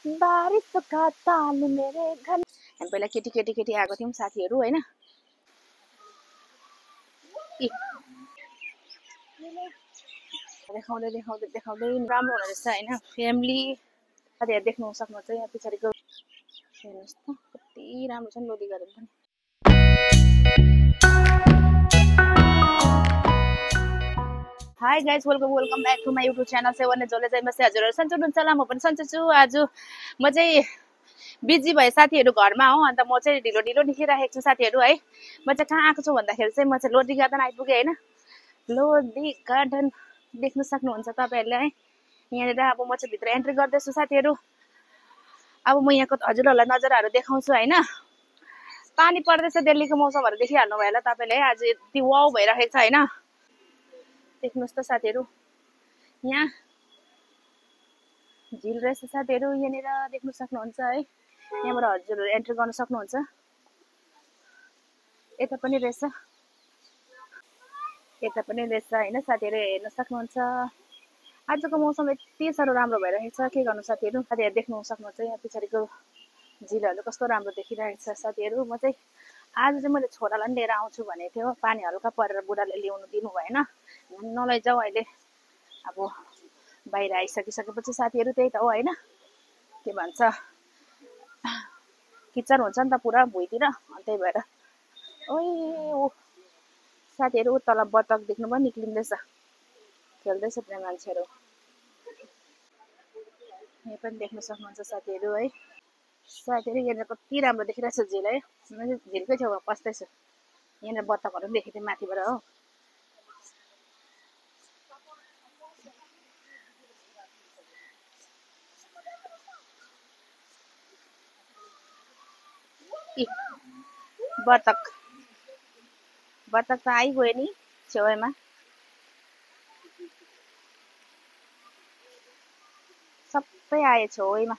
बारिश का ताल मेरे घर। हामी पहिला केटी केटी केटी आएको थियौँ साथीहरू हैन। देखाउँदै देखाउँदै देखाउँदै राम्रो हुने रहेछ हैन। फ्यामिली साथीहरू देख्नु सक्नुहुन्छ यहाँ पछाडिको हेर्नुहोस् त कति राम्रो छ नि लोधी गार्डन पनि। Hi guys welcome back to my YouTube channel seven जसले चाहिँ मसे हजुरहरू सन्चो हुनुहुन्छ होला। म पनि सन्चो छु। आज म चाहिँ बिजी भए साथीहरू घरमा हो। अन्त म चाहिँ ढिलो ढिलो निस्किराखेको छु साथीहरू है। म चाहिँ कहाँ आएको छु भन्दाखेरि चाहिँ म चाहिँ लोधी गार्डन आइपुगेँ हैन। लोधी गार्डन देख्न सक्नुहुन्छ तपाईँहरूले है। यहाँनिर अब म चाहिँ भित्र एन्ट्री गर्दैछु साथीहरू। अब म यहाँको हजुरहरूलाई नजाराहरू देखाउँछु हैन। पानी पर्दैछ, दिल्लीको मौसमहरू देखिहाल्नु भयो होला तपाईँले है। आज यति वाउ भइरहेको छ हैन। देख्नुहोस् त साथीहरू, यहाँ झिल रहेछ साथीहरू। यहाँनिर देख्न सक्नुहुन्छ है। यहाँबाट हजुरहरू एन्ट्री गर्न सक्नुहुन्छ। यता पनि रहेछ, यता पनि रहेछ हैन साथीहरू, हेर्न सक्नुहुन्छ। आजको मौसम यति साह्रो राम्रो भइरहेको छ, के गर्नु साथीहरू। साथीहरू देख्नु सक्नुहुन्छ यहाँ पछाडिको झिलहरू कस्तो राम्रो देखिरहेको छ साथीहरू। म चाहिँ आज चाहिँ मैले छोरालाई पनि लिएर आउँछु भनेको थियो। पानी हल्का परेर बुढाले ल्याउनु दिनु भएन। नलैजाऊ अहिले, अब बाहिर आइसकिसकेपछि साथीहरू त्यही त हो हैन। के भन्छ, किचन हुन्छ नि त पुरा भुइँतिर, त्यही भएर। ओइ ओ साथीहरू तल बतक देख्नुभयो निक्लिँदैछ, खेल्दैछ त्यहाँ मान्छेहरू। यहाँ पनि देख्न सक्नुहुन्छ साथीहरू है। साथीहरू यहाँनिर कति राम्रो देखिरहेछ झिल है। म झिलकै छेउमा पस्दैछु। यहाँनिर बतकहरू पनि देखेको थिएँ माथिबाट हो। बतक बतक त आइगयो नि छेउमा। सबै आए छेउमा।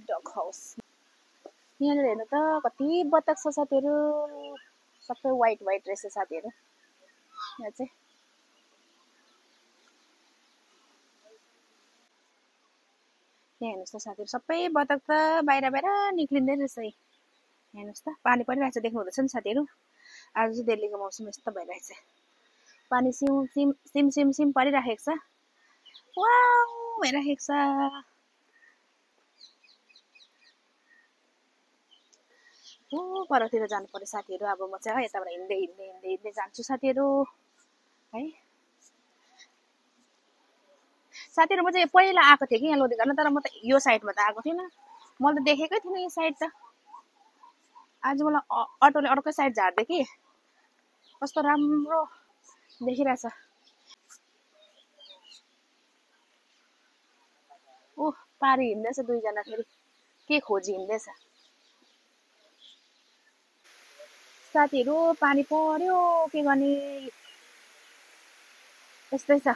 डग हाउस यहाँनिर हेर्नु त कति बतक छ साथीहरू। सबै वाइट वाइट रहेछ साथीहरू। यहाँ चाहिँ यहाँ हेर्नुहोस् त साथीहरू, सबै बतक त बाहिर बाहिर निक्लिँदै रहेछ है। हेर्नुहोस् त पानी परिरहेछ, देख्नु हुँदैछ नि साथीहरू। आज चाहिँ दिल्लीको मौसम यस्तो भइरहेछ। पानी SIM SIM SIM SIM SIM परिरहेको छ। वाउ भइरहेको छ। ओ परतिर जानु पर्यो साथीहरू। अब म चाहिँ यताबाट हिँड्दै हिँड्दै हिँड्दै हिँड्दै जान्छु साथीहरू है। साथीहरू म चाहिँ पहिला आएको थिएँ कि यहाँ लोधी गार्डन, तर म त यो साइडमा त आएको थिइनँ। मैले त देखेकै थिइनँ यो साइड त। आज मलाई अटोले अर्कै साइड झार्दै कि कस्तो राम्रो देखिरहेछ। ऊ पारी हिँड्दैछ दुईजना, फेरि के खोजी हिँड्दैछ साथीहरू। पानी पर्यो, के गर्ने, यस्तै छ।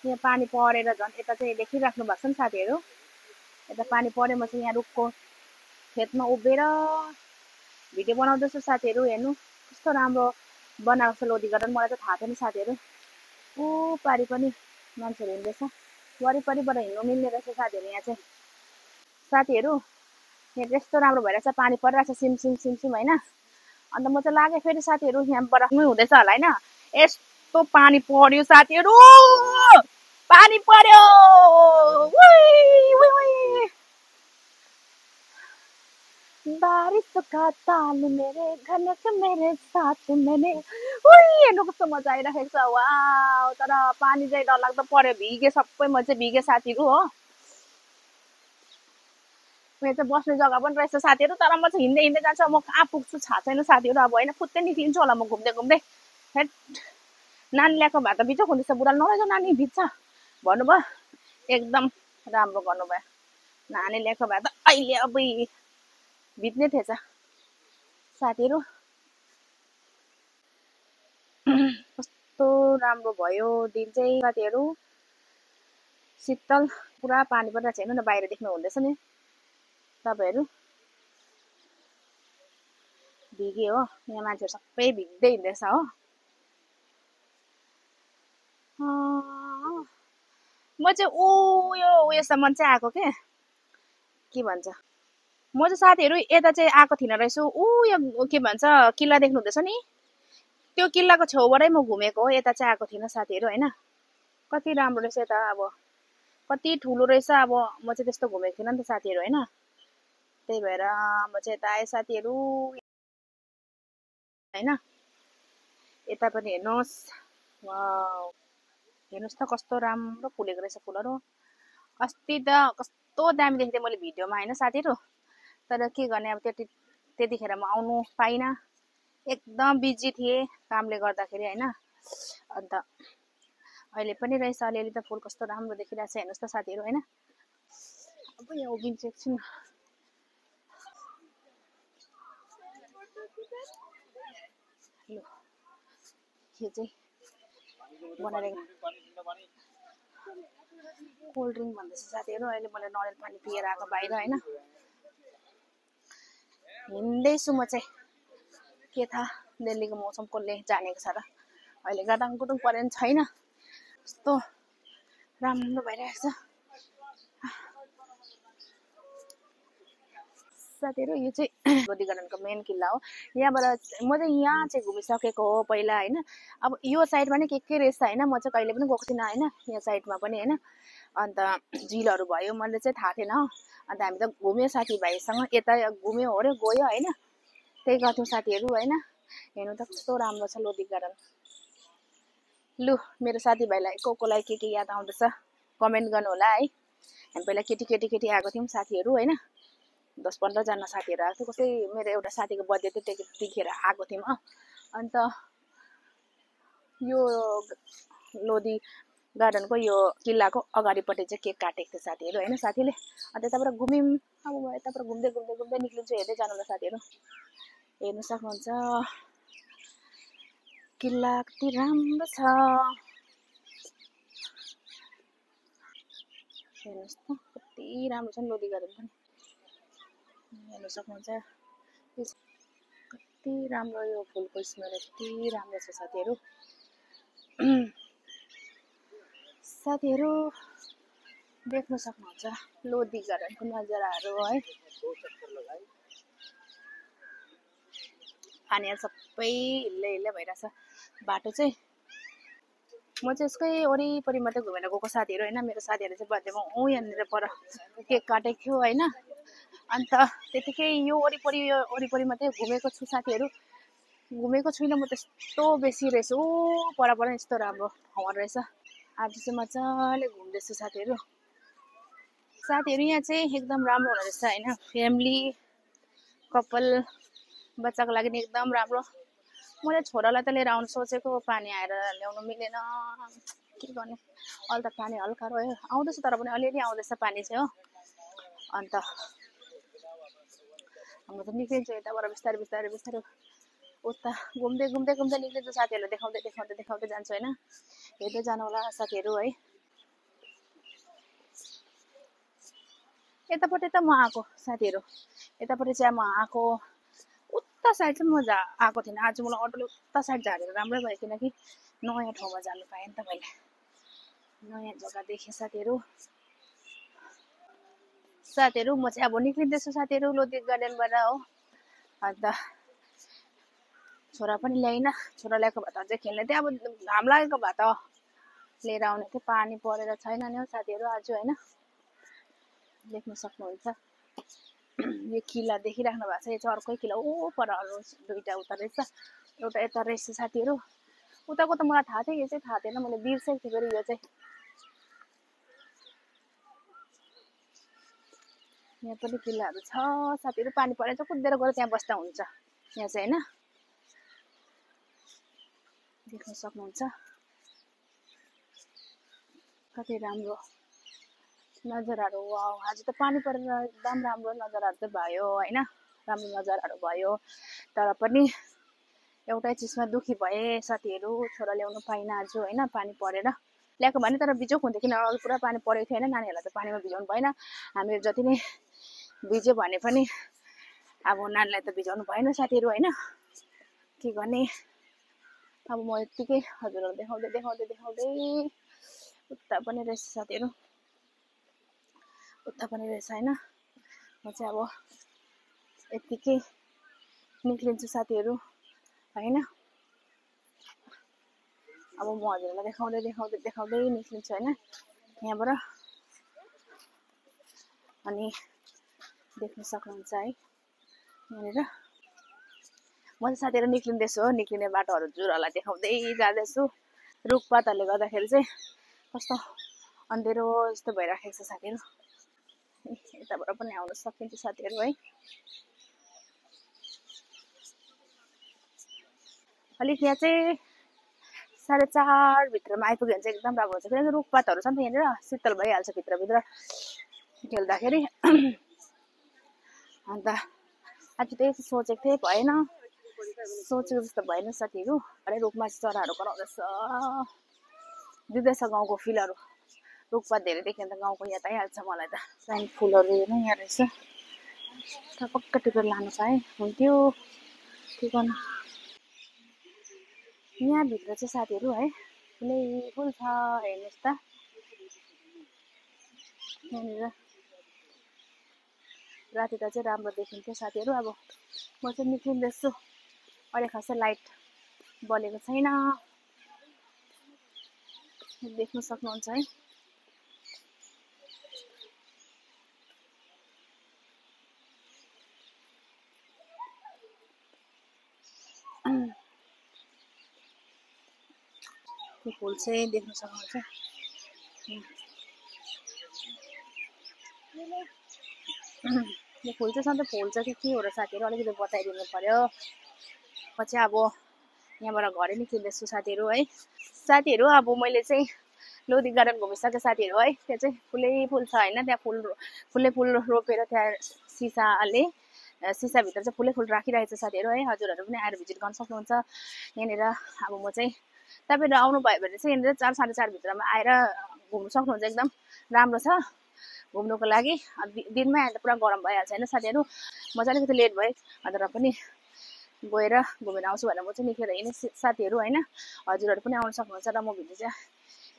यहाँ पानी परेर झन् यता चाहिँ देखिराख्नु भएको छ नि साथीहरू। यता पानी पऱ्यो। म चाहिँ यहाँ रुखको खेतमा उभिएर भिडियो बनाउँदैछु साथीहरू। हेर्नु कस्तो राम्रो बनाएको छ लोधी गार्डन। मलाई त थाहा थिएन साथीहरू। ऊ पारि पनि मान्छेहरू हिँड्दैछ। वरिपरिबाट हिँड्नु मिल्ने रहेछ साथीहरू यहाँ चाहिँ। साथीहरू यहाँ यस्तो राम्रो भइरहेछ, पानी परिरहेछ सिम सिम सिम सिम होइन। अन्त म चाहिँ लागेँ फेरि साथीहरू, यहाँबाट हुँदैछ होला होइन। यस्तो पानी पर्यो साथीहरू, पानी पर्यो। बारिश का ताल मेरे घर के मेरे साथ मैंने। हेर्नु कस्तो मजा आइरहेको छ। वाउ, तर पानी चाहिँ डरलाग्दो पर्यो। भिगे सबै, म चाहिँ भिगे साथीहरू हो। यहाँ चाहिँ बस्ने जग्गा पनि रहेछ साथीहरू, तर म चाहिँ हिँड्दै हिँड्दै जान्छु। म कहाँ पुग्छु थाहा छैन साथीहरू। अब होइन फुत्तै निक्लिन्छु होला म घुम्दै घुम्दै। हेट, नानी ल्याएको भए त बिचो हुँदैछ। बुढाले नलैजाऊ नानी भिज्छ भन्नुभयो, एकदम राम्रो गर्नुभयो। नानी ल्याएको भए त अहिले अब भिज्ने थिएछ साथीहरू। कस्तो राम्रो भयो दिन चाहिँ साथीहरू। शीतल पुरा पानी परिरहेको छ। हेर्नु न बाहिर देख्नु हुँदैछ नि तपाईँहरू। भिगे हो यहाँ मान्छेहरू सबै भिग्दै हिँड्दैछ हो म चाहिँ यो उयोसम्म चाहिँ आएको के भन्छ म चाहिँ साथीहरू यता चाहिँ आएको थिइनँ रहेछु यो के भन्छ किल्ला देख्नु हुँदैछ नि त्यो किल्लाको छेउबाटै म घुमेको हो यता चाहिँ आएको थिइनँ साथीहरू हैन कति राम्रो रहेछ यता अब कति ठुलो रहेछ अब म चाहिँ त्यस्तो घुमेको थिइनँ नि त साथीहरू हैन त्यही भएर म चाहिँ यता आएँ साथीहरू हैन यता पनि हेर्नुहोस् वाउ हेर्नुहोस् त कस्तो राम्रो फुलेको रहेछ फुलहरू अस्ति त कस्तो दामी देखेको थिएँ मैले भिडियोमा हैन साथीहरू तर के गर्ने अब त्यतिखेर म आउनु पाइनँ एकदम बिजी थिएँ कामले गर्दाखेरि हैन अन्त अहिले पनि रहेछ अलिअलि त फुल कस्तो राम्रो देखिरहेछ हेर्नुहोस् त साथीहरू हैन अब यहाँ उभिन्छु एकछिन यो चाहिँ बनाएर कोल्ड ड्रिङ्क भन्दैछ साथीहरू अहिले मैले नरिवल पानी पिएर आएको बाहिर हैन हिँड्दैछु म चाहिँ के थाहा दिल्लीको मौसम कसले जानेको छ र अहिले गाडाङ गुडुङ परेन छैन कस्तो राम्रो भइरहेको छ साथीहरू यो चाहिँ लोधी गार्डनको मेन किल्ला हो यहाँबाट म चाहिँ यहाँ चाहिँ घुमिसकेको हो पहिला हैन अब यो साइडमा नै के रहेछ हैन म चाहिँ कहिले पनि गएको थिइनँ हैन यहाँ साइडमा पनि हैन अन्त झिलहरू भयो मैले चाहिँ थाहा थिएन अन्त हामी त घुम्यो साथीभाइसँग यता घुम्यो ओर्यो गयो हैन त्यही गर्थ्यौँ साथीहरू हैन हेर्नु त कस्तो राम्रो छ लोधी गार्डन लु मेरो साथीभाइलाई कोलाई के याद आउँदैछ कमेन्ट गर्नु होला है हामी पहिला केटी आएको थियौँ साथीहरू हैन 10-15 जना साथीहरू आएको थियो कसै मेरो एउटा साथीको बर्थडे थियो त्यतिखेर आएको थियौँ अन्त यो लोधी गार्डनको यो किल्लाको अगाडिपट्टि चाहिँ केक काटेको थियो साथीहरू हैन साथीले अन्त यताबाट घुम्यौँ अब म यताबाट घुम्दै निक्लिन्छु हेर्दै जानु होला साथीहरू हेर्नु सक्नुहुन्छ किल्ला कति राम्रो छ हेर्नुहोस् त कति राम्रो छ नि लोधी गार्डन पनि हेर्नु सक्नुहुन्छ कति राम्रो यो फुलको स्मेल कति राम्रो छ साथीहरू देख्न सक्नुहुन्छ लोधी गार्डनको नजाराहरू है पानीहरू सबै हिल्लै भइरहेछ बाटो चाहिँ म चाहिँ यसकै वरिपरि मात्रै घुमेर गएको साथीहरू हैन मेरो साथीहरू चाहिँ बर्थडेमा यहाँनिर पर केक काटेको थियो हैन अन्त त्यतिकै यो वरिपरि मात्रै घुमेको छु साथीहरू घुमेको छुइनँ म त्यस्तो बेसी रहेछ पर यस्तो राम्रो ठाउँ रहेछ आज चाहिँ मजाले घुम्दैछु साथीहरू यहाँ चाहिँ एकदम राम्रो हुने रहेछ हैन फ्यामिली कपल बच्चाको लागि एकदम राम्रो मैले छोरालाई त लिएर आउनु सोचेको पानी आएर ल्याउनु मिलेन के गर्ने अहिले त पानी हल्का रह्यो आउँदैछ तर पनि अलिअलि आउँदैछ पानी चाहिँ हो अन्त म त निक्लिन्छु यताबाट बिस्तारै उता घुम्दै निक्लिन्छु साथीहरूलाई देखाउँदै जान्छु हैन हेर्दै जानु होला साथीहरू है यतापट्टि त म आएको साथीहरू यतापट्टि चाहिँ म आएको उता साइड चाहिँ म आएको थिइनँ आज मलाई अटोले उता साइड झारेर राम्रै भयो किनकि नयाँ ठाउँमा जानु पाएँ नि त मैले नयाँ जग्गा देखेँ साथीहरू म चाहिँ अब निक्लिँदैछु साथीहरू लोधी गार्डनबाट हो अन्त छोरा पनि ल्याइन छोरा ल्याएको भए त अझै खेल्ने थियो अब घाम लागेको भए त लिएर आउने थियो पानी परेर छैन नि साथीहरू आज हैन देख्न सक्नुहुन्छ यो किल्ला देखिराख्नु भएको छ यो चाहिँ अर्कै किल्ला पर दुईटा उता रहेछ एउटा यता रहेछ साथीहरू उताको त मलाई थाहा थियो यो चाहिँ थाहा थिएन मैले बिर्सेको थिएँ फेरि यो चाहिँ यहाँ पनि किल्लाहरू छ साथीहरू पानी परेर चाहिँ कुदेर गएर त्यहाँ बस्दा हुन्छ यहाँ चाहिँ हैन देख्न सक्नुहुन्छ कति राम्रो नजाराहरू वाउ आज त पानी परेर एकदम राम्रो नजाराहरू चाहिँ भयो हैन राम्रो नजाराहरू भयो तर पनि एउटै चिजमा दुखी भए साथीहरू छोरा ल्याउनु पाइन आज हैन पानी परेर ल्याएको भने तर बिजोक हुन्थ्यो किन अघि पुरा पानी परेको थियो हैन नानीहरूलाई त पानीमा भिजाउनु भएन हामीहरू जति नै भिज्यो भने पनि अब नानीलाई त भिजाउनु भएन साथीहरू होइन, के गर्ने। अब म यत्तिकै हजुरहरू देखाउँदै देखाउँदै देखाउँदै उता पनि रहेछ साथीहरू, उता पनि रहेछ होइन। म चाहिँ अब यत्तिकै निक्लिन्छु साथीहरू होइन। अब म हजुरहरूलाई देखाउँदै देखाउँदै देखाउँदै निक्लिन्छु होइन यहाँबाट। अनि देख्न सक्नुहुन्छ है यहाँनिर म चाहिँ साथीहरू निक्लिँदैछु हो। निक्लिने बाटोहरू हजुरहरूलाई देखाउँदै जाँदैछु। रुखपातहरूले गर्दाखेरि चाहिँ कस्तो अँधेरो जस्तो भइराखेको छ साथीहरू। यताबाट पनि आउन सकिन्छ साथीहरू है। अलिक यहाँ चाहिँ 4:30 भित्रमा आइपुग्यो भने चाहिँ एकदम राम्रो हुन्छ, किनकि रुखपातहरू छ नि त यहाँनिर, शीतल भइहाल्छ भित्रभित्र खेल्दाखेरि। अन्त आज त्यही सोचेको थिएँ, भएन, सोचेको जस्तो भएन साथीहरू। अरे रुखमा चराहरू कराउँदैछ, दिँदैछ गाउँको फिलहरू। रुखपात धेरै देख्यो भने त गाउँको याद आइहाल्छ मलाई त। साइन फुलहरू हेर्नु यहाँ रहेछ, पक्का टिपेर लानु पाएँ हुन्थ्यो, के गर्नु। यहाँभित्र चाहिँ साथीहरू है फुलै फुल छ, हेर्नुहोस् त यहाँनिर। राति त चाहिँ राम्रो देखिन्थ्यो साथीहरू। अब म चाहिँ निक्लिँदैछु, अहिले खासै लाइट बलेको छैन, देख्न सक्नुहुन्छ है। त्यो फुल चाहिँ देख्न सक्नुहुन्छ। यो फुल चाहिँ सधैँ फुल्छ कि के हो र साथीहरू, अलिकति बताइदिनु पर्यो। म चाहिँ अब यहाँबाट घरै निक्लिँदैछु साथीहरू है। साथीहरू अब मैले चाहिँ लोधी गार्डन घुमिसकेँ साथीहरू है। त्यहाँ चाहिँ फुलै फुल छ होइन, त्यहाँ फुलै फुल रोपेर त्यहाँ सिसाभित्र चाहिँ फुलै फुल राखिरहेको छ साथीहरू है। हजुरहरू पनि आएर भिजिट गर्न सक्नुहुन्छ यहाँनिर। अब म चाहिँ तपाईँहरू आउनुभयो भने चाहिँ यहाँनिर 4 साढे 4 भित्रमा आएर घुम्नु सक्नुहुन्छ, एकदम राम्रो छ घुम्नुको लागि। दिनमा यहाँ त पुरा गरम भइहाल्छ होइन साथीहरू। म चाहिँ अलिकति लेट भएँ, हजुरहरू पनि गएर घुमेर आउँछु भनेर म चाहिँ निक्लेर हिँडेँ साथीहरू होइन। हजुरहरू पनि आउनु सक्नुहुन्छ र म भिडियो चाहिँ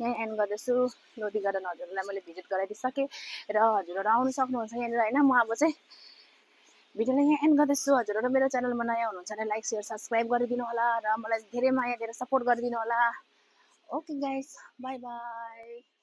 यहीँ एन्ड गर्दैछु। लोधी गार्डन हजुरहरूलाई मैले भिजिट गराइदिइसकेँ र हजुरहरू आउनु सक्नुहुन्छ यहाँनिर होइन। म अब चाहिँ भिडियोलाई यहाँ एन्ड गर्दैछु। हजुरहरू मेरो च्यानलमा नयाँ हुनुहुन्छ भने लाइक सेयर सब्सक्राइब गरिदिनु होला र मलाई धेरै माया दिएर सपोर्ट गरिदिनु होला। Okay guys, by by.